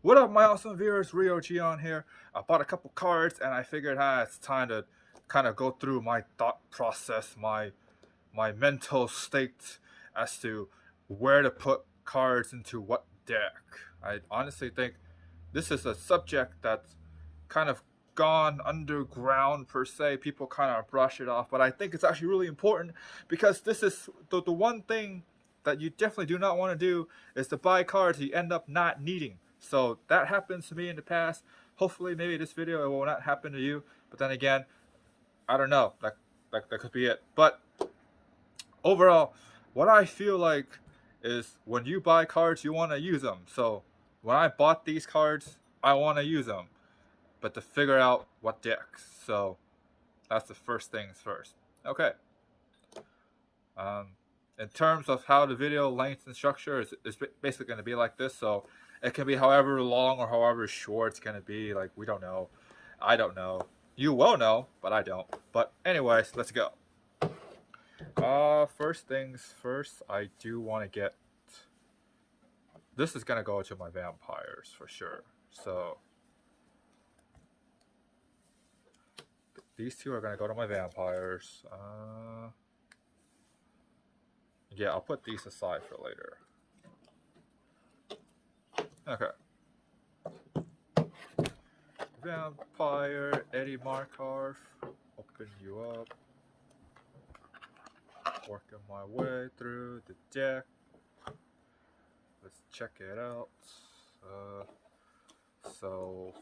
What up, my awesome viewers? Rio Gion here. I bought a couple cards and I figured, it's time to kind of go through my thought process, my mental state as to where to put cards into what deck. I honestly think this is a subject that's kind of gone underground per se. People kind of brush it off, but I think it's actually really important because this is the one thing that you definitely do not want to do is to buy cards you end up not needing. So that happens to me in the past. Hopefully, maybe this video it will not happen to you. But then again, I don't know. That could be it. But overall, what I feel like is when you buy cards, you want to use them. So when I bought these cards, I want to use them, but to figure out what decks. So that's the first things first. Okay. Um, in terms of how the video length and structure is basically going to be like this. So it can be however long or however short it's going to be. Like, we don't know. I don't know. You will know, but I don't. But anyways, let's go. First things first, I do want to get. This is gonna go to my vampires for sure. So these two are gonna go to my vampires. Yeah, I'll put these aside for later. Okay. Vampire Eddie Markov. Open you up. Working my way through the deck. Let's check it out. Uh, so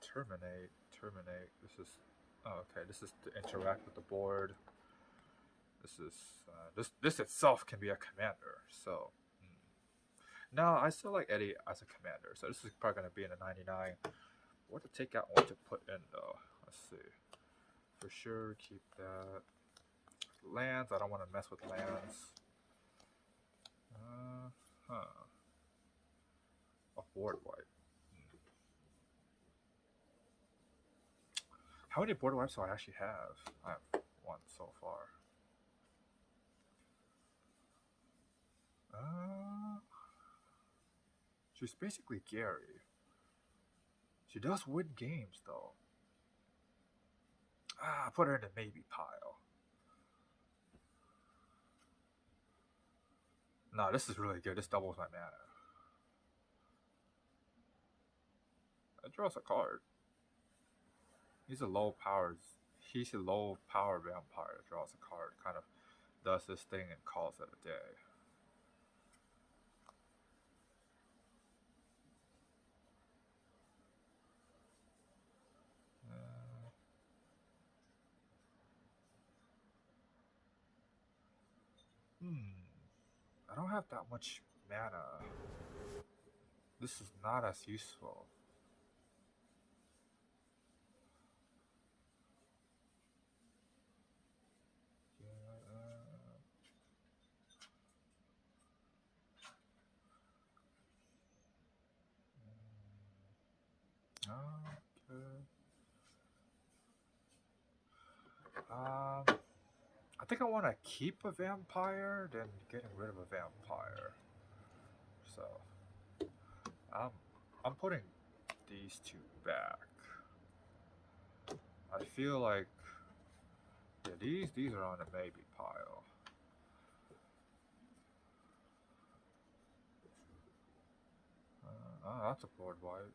terminate. This is okay. This is to interact with the board. This is this itself can be a commander. So no, I still like Eddie as a commander. So this is probably gonna be in a 99. What to take out, what to put in though. Let's see. For sure, keep that. Lands. I don't want to mess with lands. Huh. A board wipe. How many board wipes do I actually have? I have one so far. Uh, she's basically Gary. She does win games though. Put her in the maybe pile. No, this is really good. This doubles my mana. It draws a card. He's a low power. He's a low power vampire. That draws a card. Kind of does this thing and calls it a day. Uh, I don't have that much mana. This is not as useful. Okay. I think I want to keep a vampire than getting rid of a vampire. So, I'm I'm putting these two back. I feel like yeah, these are on the maybe pile. Oh, that's a board wipe.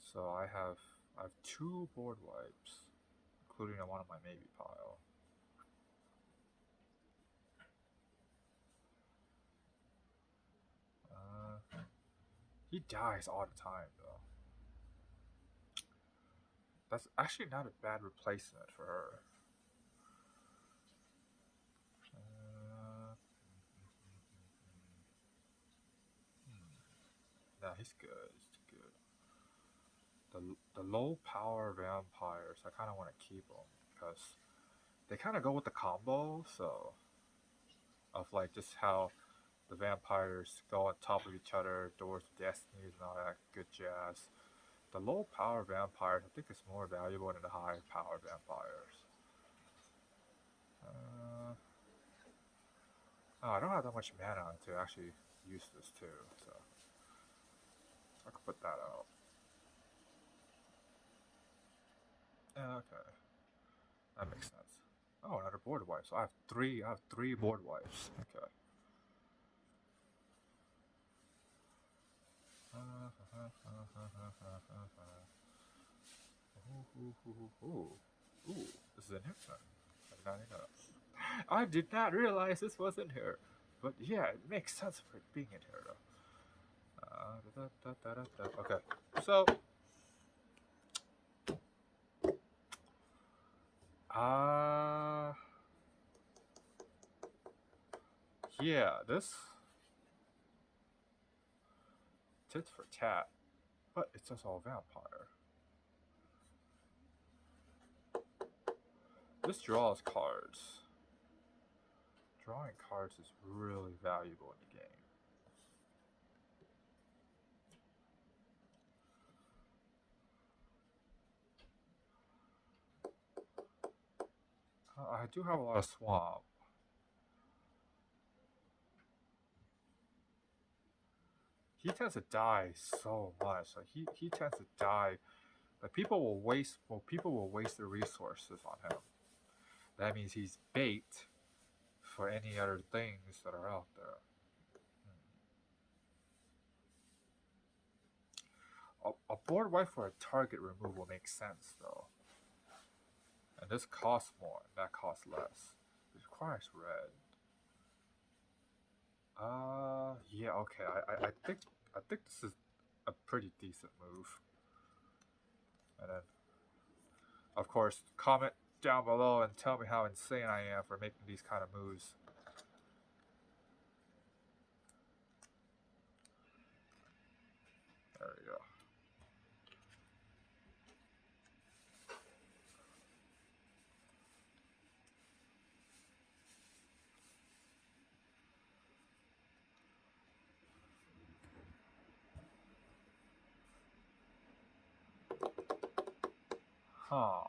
So I have two board wipes, including one on my maybe pile. He dies all the time though. That's actually not a bad replacement for her. Uh, no, he's good. He's good. The low power vampires, I kind of want to keep them because they kind of go with the combo. So of like just how the vampires go on top of each other, doors of destinies, and all that good jazz. The low power vampires, I think, is more valuable than the high power vampires. Uh, Oh, I don't have that much mana to actually use this too, so I could put that out. Yeah, okay, that makes sense. Oh, another board wipe. So I have three. I have three board wipes. Okay. Ooh, this is in here. I did not know. I did not realize this was in here, but yeah, it makes sense for it being in here though. Okay, so uh yeah, this tit for tat, but it's just all vampire. This draws cards. Drawing cards is really valuable in the game. I do have a lot of swamp. He tends to die so much. Like he tends to die. Like people will waste their resources on him. That means he's bait for any other things that are out there. A board wipe for a target removal makes sense though. And this costs more, and that costs less. It requires red. Yeah, okay. I think this is a pretty decent move. And then, of course, comment down below and tell me how insane I am for making these kind of moves. There we go. Huh.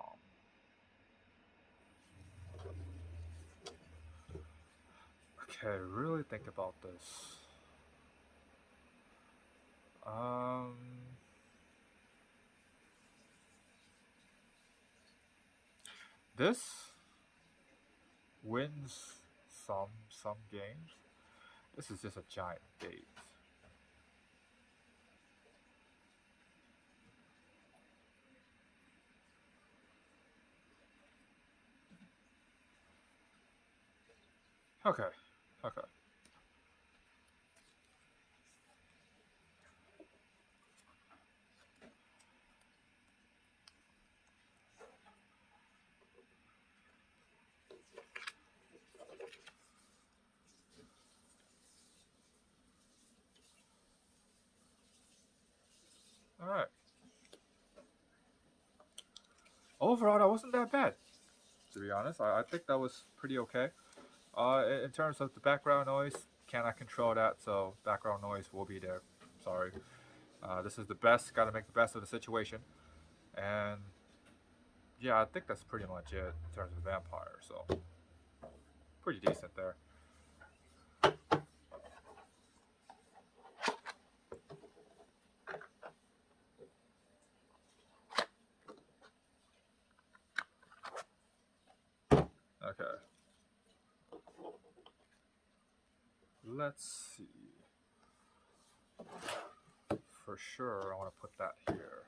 Okay, really think about this. Um, this wins some games. This is just a giant bait. Okay, okay. All right. Overall, that wasn't that bad. To be honest, I think that was pretty okay. In terms of the background noise, cannot control that, so background noise will be there. Sorry. This is the best. Got to make the best of the situation, and yeah, I think that's pretty much it in terms of vampire. So pretty decent there. Okay. Let's see. For sure, I want to put that here.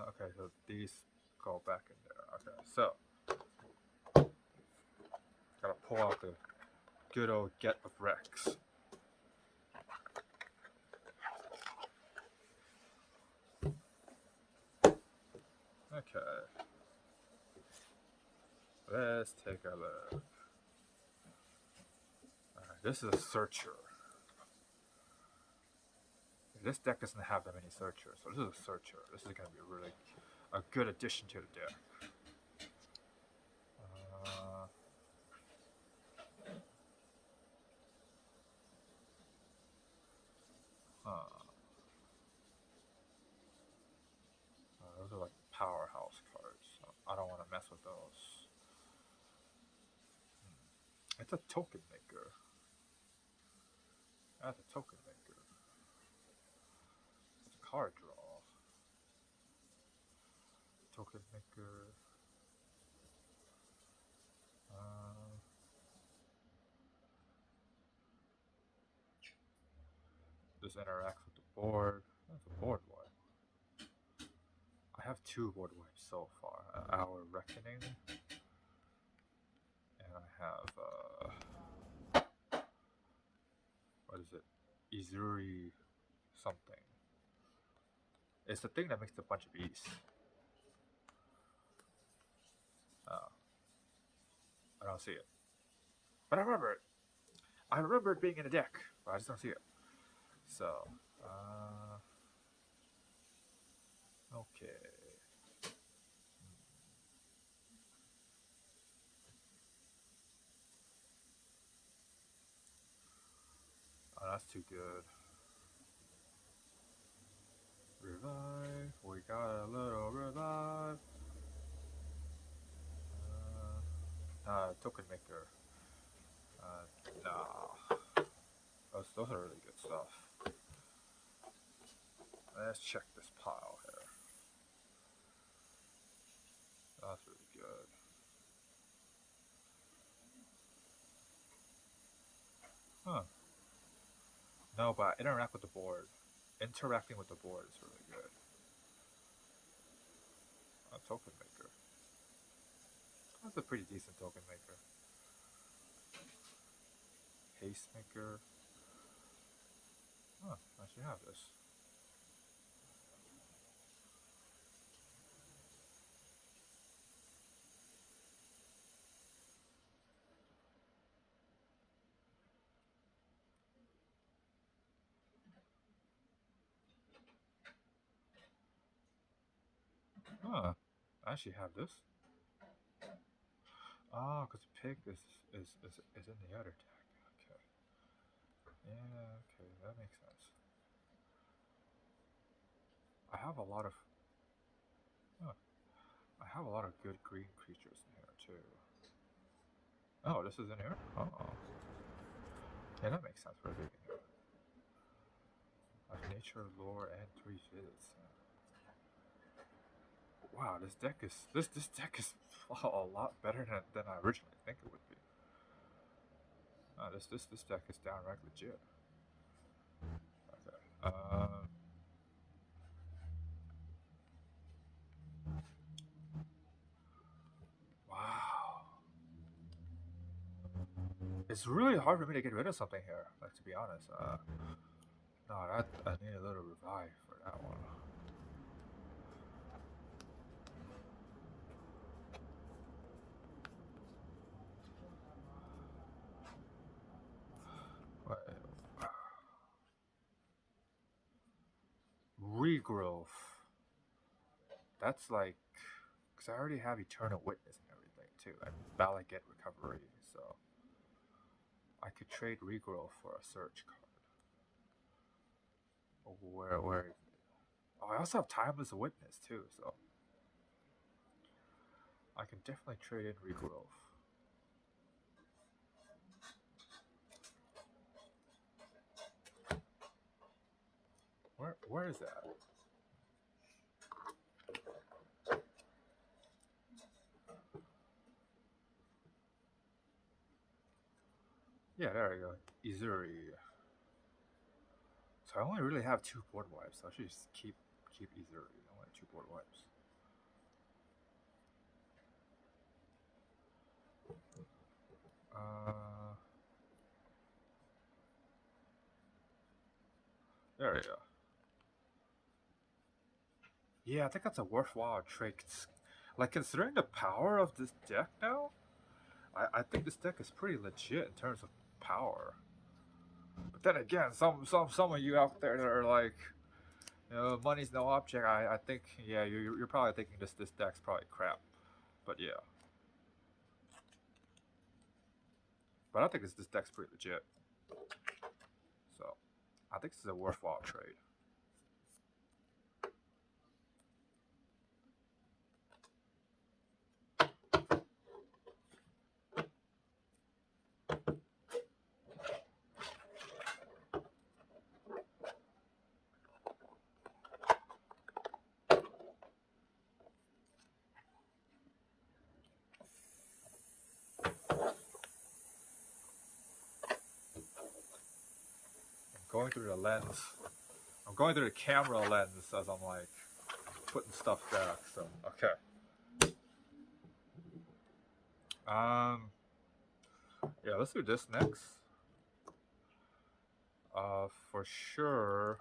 Okay, so these go back in there. Okay, so gotta pull out the good old Get of Rex. Okay. Let's take a look. Alright, this is a searcher. This deck doesn't have that many searchers, so this is a searcher. This is gonna be really a good addition to the deck. Uh, huh. Those are like powerhouse cards. So I don't want to mess with those. That's a token maker. That's a token maker. It's a card draw. Token maker. This interacts with the board. That's a board wipe. I have 2 board wipes so far. Our Reckoning. And I have, what is it? Izuri something. It's the thing that makes a bunch of E's. I don't see it. But I remember it. I remember it being in a deck, but I just don't see it. So, okay. Oh, that's too good. Revive. We got a little revive. Token maker. Nah. Those are really good stuff. Let's check this pile here. That's really good. Huh. No, but interact with the board. Interacting with the board is really good. A token maker. That's a pretty decent token maker. Haste maker. Huh, I should have this. Huh, I actually have this. Ah, because pig is in the other deck. Okay. Yeah, okay, that makes sense. I have a lot of I have a lot of good green creatures in here too. Oh, this is in here? Oh. Yeah, that makes sense for being in here. Of nature, lore, and 3 visits. Wow, this deck is a lot better than I originally think it would be. This deck is downright legit. Okay. Wow. It's really hard for me to get rid of something here. Like, to be honest. No, I need a little revive for that one. Regrowth. That's like, because I already have Eternal Witness and everything too, and Balaget Recovery, so I could trade Regrowth for a search card. Where is it? Oh, I also have Timeless Witness too, so I can definitely trade in Regrowth. Where is that? Yeah, there we go. Izuri. So I only really have 2 board wipes, so I should just keep Izuri. I only have 2 board wipes. There we go. Yeah, I think that's a worthwhile trade. Like, considering the power of this deck now, I think this deck is pretty legit in terms of power. But then again, some of you out there that are like, money's no object. I think, yeah, you're probably thinking this deck's probably crap. But yeah. But I think this deck's pretty legit. So I think this is a worthwhile trade. going through the lens. I'm going through the camera lens as I'm like putting stuff back. So okay. Yeah, let's do this next. For sure,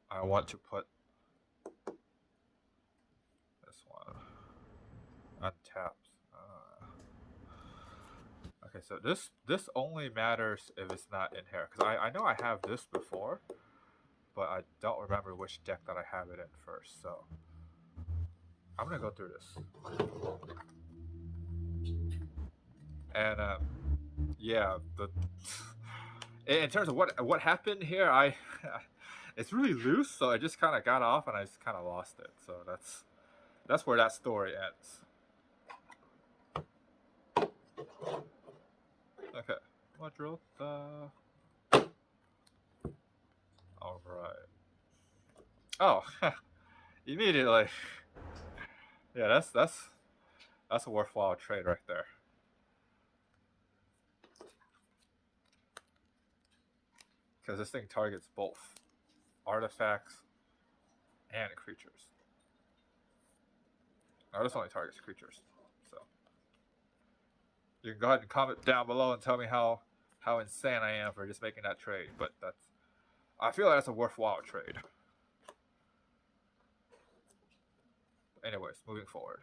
I want to put this one untapped. Okay, so this only matters if it's not in here, because I know I have this before, but I don't remember which deck that I have it in first. So I'm gonna go through this, and yeah, the in terms of what happened here, I it's really loose, so I just kind of got off and I just kind of lost it. So that's where that story ends. Okay, what wrote the? All right. Oh, immediately. Yeah, that's a worthwhile trade right there. Because this thing targets both artifacts and creatures. No, this only targets creatures. So you can go ahead and comment down below and tell me how insane I am for just making that trade. But I feel like that's a worthwhile trade. Anyways, moving forward.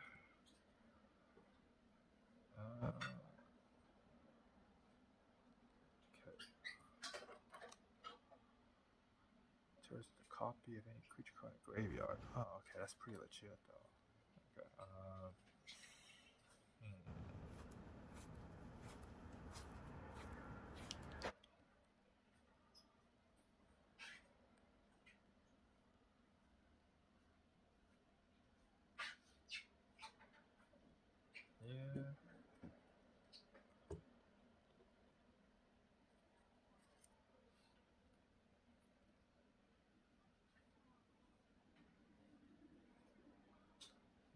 Okay. There's the copy of any creature card in the graveyard. Oh, okay, that's pretty legit though. Okay. Yeah.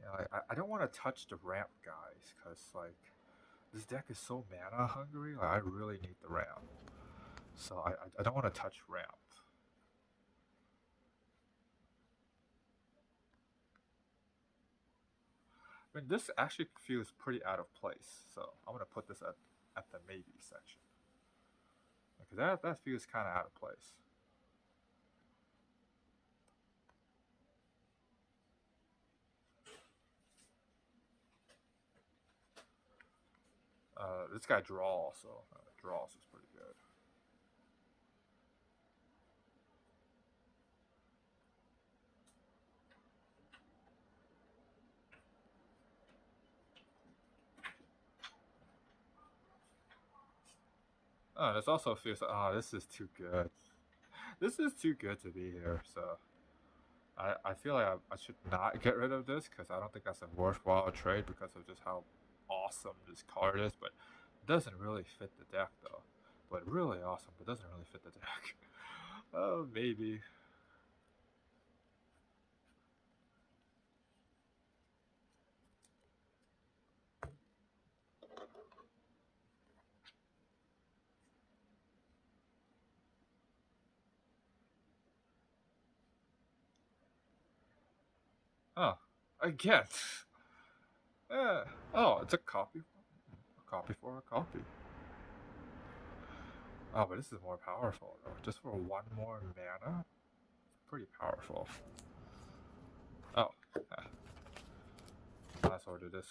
Yeah, I don't want to touch the ramp, guys, because like this deck is so mana hungry. Like, I really need the ramp, so I don't want to touch ramp. I mean, this actually feels pretty out of place, so I'm gonna put this at the maybe section because that feels kind of out of place. This guy draws, so draws is pretty good. Oh, this also feels. Oh, this is too good. This is too good to be here. So I feel like I should not get rid of this because I don't think that's a worthwhile trade because of just how awesome this card is. But it doesn't really fit the deck though. But really awesome, but doesn't really fit the deck. Oh, maybe. Oh, again. Oh, it's a copy. A copy for a copy. Oh, but this is more powerful though. Just for one more mana, pretty powerful. Oh, let's order this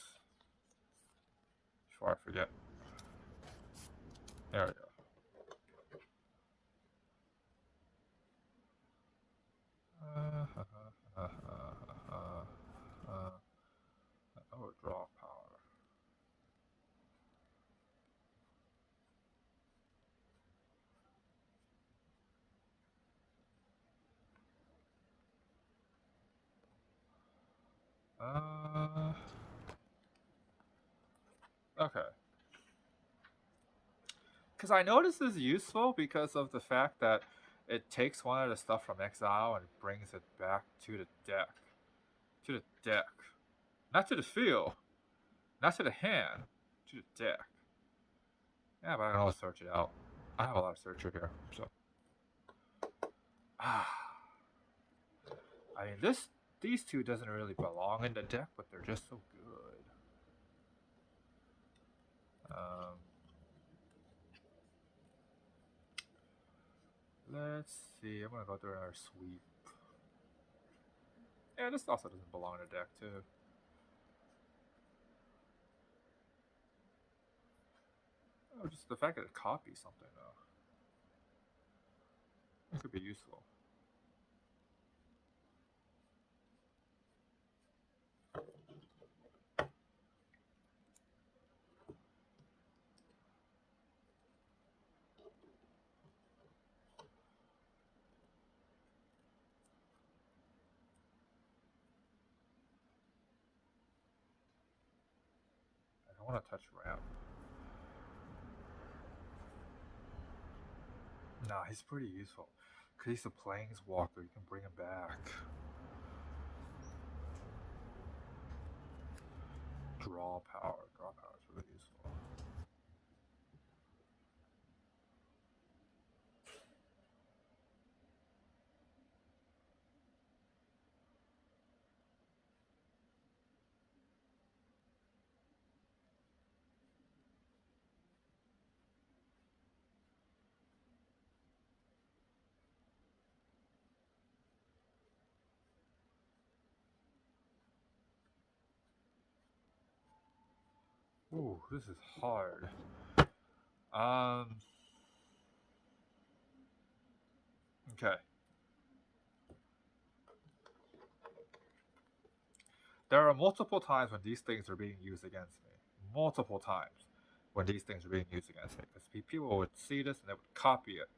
before I forget. There we go. Oh, draw power. Okay. Because I know this is useful because of the fact that it takes one of the stuff from exile and brings it back to the deck. To the deck. Not to the field. Not to the hand. To the deck. Yeah, but I can always search it out. I have a lot of searcher here, so I mean these two doesn't really belong in the deck, but they're just so good. Let's see. I'm gonna go through another sweep. Yeah, this also doesn't belong in the deck too. Oh, just the fact that it copies something though. It could be useful. I don't want to touch ramp. Nah, he's pretty useful. Because he's a planeswalker, you can bring him back. Draw power. Draw power is really useful. Ooh, this is hard. Okay. There are multiple times when these things are being used against me. Multiple times when these things are being used against me. Because people would see this and they would copy it.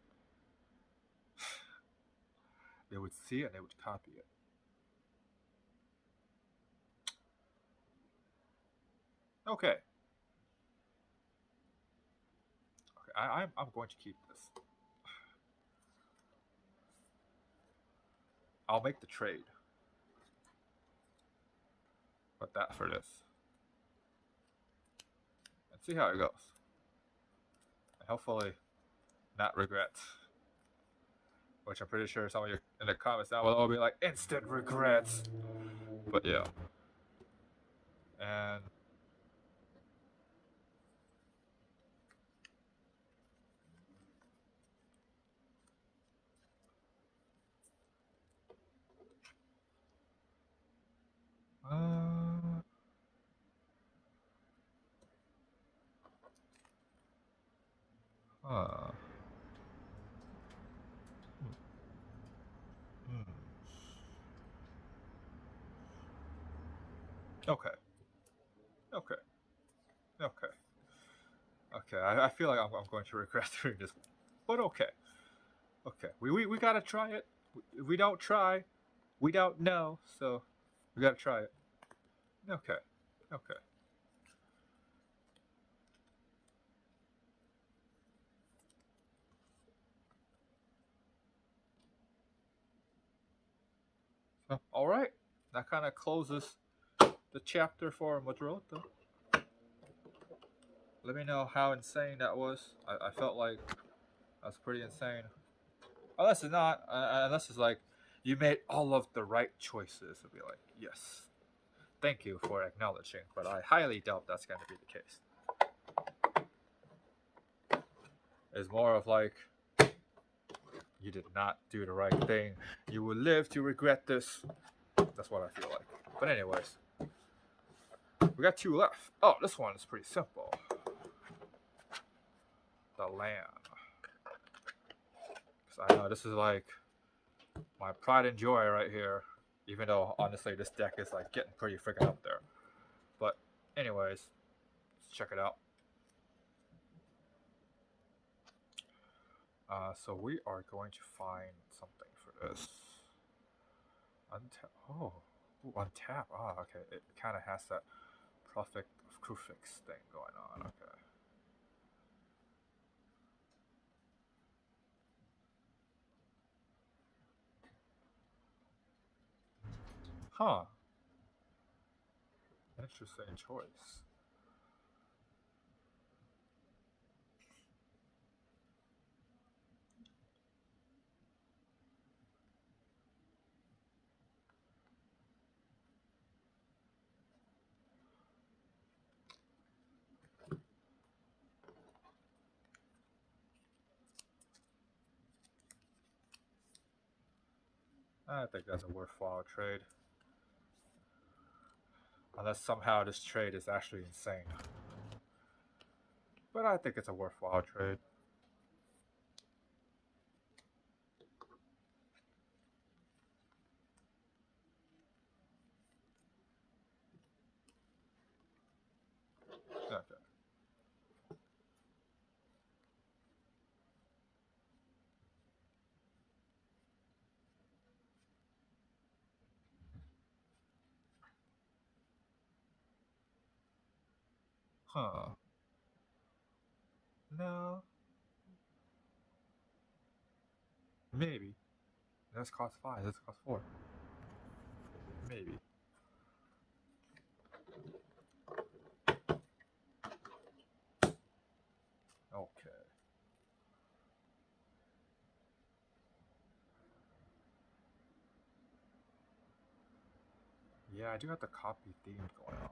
They would see it and they would copy it. Okay. I'm going to keep this. I'll make the trade. Put that for this. And see how it goes. And hopefully not regret. Which I'm pretty sure some of you in the comments down below will be like, instant regrets. But yeah. And huh. Hmm. Okay. Okay. Okay. Okay. I feel like I'm going to regret doing this. But okay. Okay. We gotta try it. If we don't try, we don't know. So we gotta try it. Okay. Okay. So, all right. That kind of closes the chapter for Madrota. Let me know how insane that was. I felt like that's pretty insane. Unless it's not, unless it's like you made all of the right choices. It'll be like, yes, thank you for acknowledging, but I highly doubt that's going to be the case. It's more of like, you did not do the right thing. You will live to regret this. That's what I feel like. But anyways, we got two left. Oh, this one is pretty simple. The land. Because I know this is like my pride and joy right here. Even though honestly this deck is like getting pretty freaking up there. But anyways, let's check it out. So we are going to find something for this. Untap. Oh, ooh, untap. Ah, okay. It kind of has that Prophet of Kruphix thing going on. Okay. Huh. Interesting choice. I think that's a worthwhile trade. Unless somehow this trade is actually insane. But I think it's a worthwhile trade. Okay. Huh. No. Maybe. This costs 5, this costs 4. Maybe. Okay. Yeah, I do have the copy theme going on.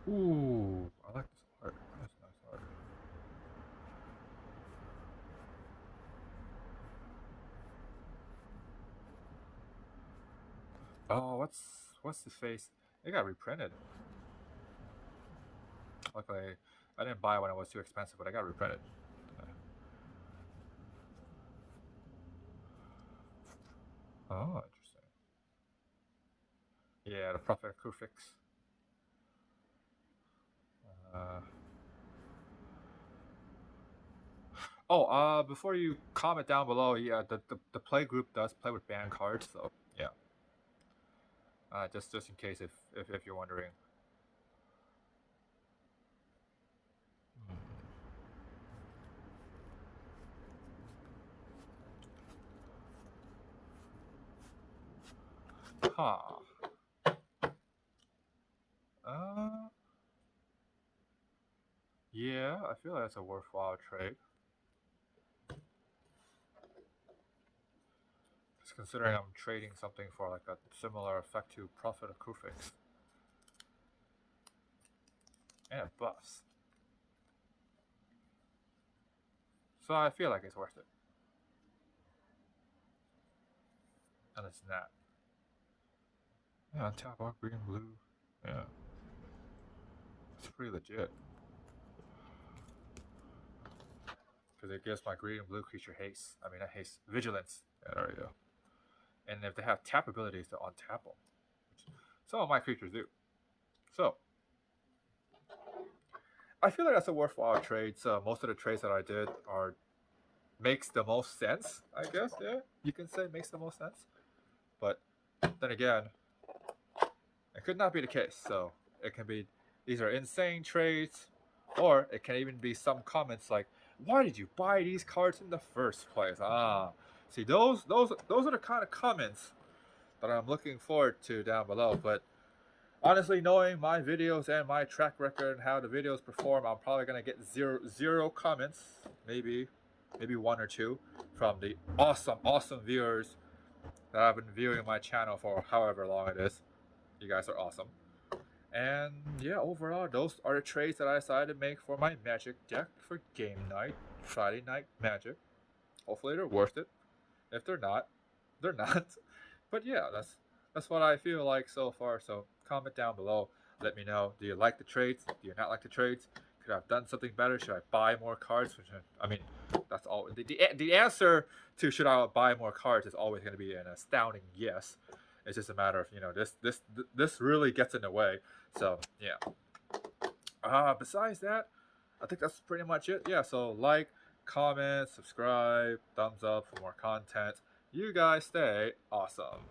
Ooh, I like this art. That's nice art. Oh, what's his face? It got reprinted. Luckily, I didn't buy it when it was too expensive, but I got reprinted. Oh, interesting. Yeah, the Prophet Kufix. Uh, before you comment down below, yeah, the play group does play with banned cards, so yeah. Just in case if you're wondering. Huh. Uh, yeah, I feel like that's a worthwhile trade. Just considering I'm trading something for like a similar effect to Prophet of Kufix. And it buffs. So I feel like it's worth it. And it's not. Yeah, tap art, green, blue. Yeah. It's pretty legit. Because it gives my green and blue creature haste. I mean, not haste, vigilance. Yeah, there we go. And if they have tap abilities, to untap them. Which some of my creatures do. So, I feel like that's a worthwhile trade. So most of the trades that I did are makes the most sense, I guess. Yeah, you can say makes the most sense. But then again, it could not be the case. So it can be these are insane trades, or it can even be some comments like, "Why did you buy these cards in the first place?" See those are the kind of comments that I'm looking forward to down below. But honestly, knowing my videos and my track record and how the videos perform, I'm probably gonna get zero comments, maybe one or two from the awesome viewers that have been viewing my channel for however long it is. You guys are awesome. And yeah, overall, those are the trades that I decided to make for my Magic deck for game night, Friday night Magic. Hopefully they're worth it. If they're not, they're not. But yeah, that's what I feel like so far. So comment down below. Let me know. Do you like the trades? Do you not like the trades? Could I have done something better? Should I buy more cards? I mean, that's all. The answer to should I buy more cards is always going to be an astounding yes. It's just a matter of this really gets in the way. So yeah. Besides that, I think that's pretty much it. Yeah. So like, comment, subscribe, thumbs up for more content. You guys stay awesome.